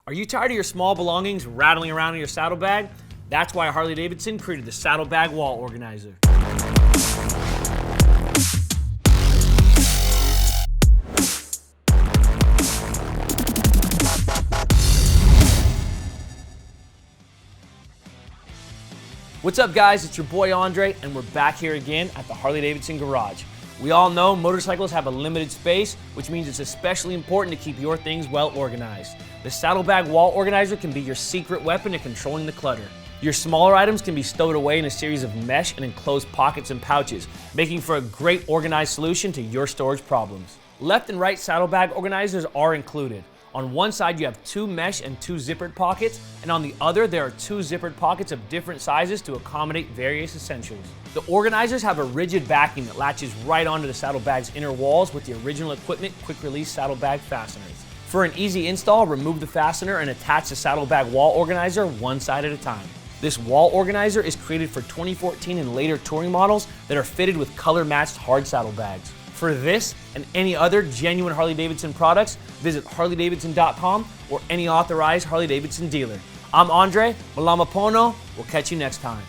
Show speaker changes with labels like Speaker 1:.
Speaker 1: Are you tired of your small belongings rattling around in your saddlebag? That's why Harley-Davidson created the Saddlebag Wall Organizer. What's up guys, it's your boy Andre, and we're back here again at the Harley-Davidson garage. We all know motorcycles have a limited space, which means it's especially important to keep your things well organized. The Saddlebag Wall Organizer can be your secret weapon to controlling the clutter. Your smaller items can be stowed away in a series of mesh and enclosed pockets and pouches, making for a great organized solution to your storage problems. Left and right saddlebag organizers are included. On one side you have 2 mesh and 2 zippered pockets, and on the other there are 2 zippered pockets of different sizes to accommodate various essentials. The organizers have a rigid backing that latches right onto the saddlebag's inner walls with the original equipment quick-release saddlebag fasteners. For an easy install, remove the fastener and attach the Saddlebag Wall Organizer one side at a time. This wall organizer is created for 2014 and later touring models that are fitted with color-matched hard saddlebags. For this and any other genuine Harley-Davidson products, visit harleydavidson.com or any authorized Harley-Davidson dealer. I'm Andre, Malama Pono. We'll catch you next time.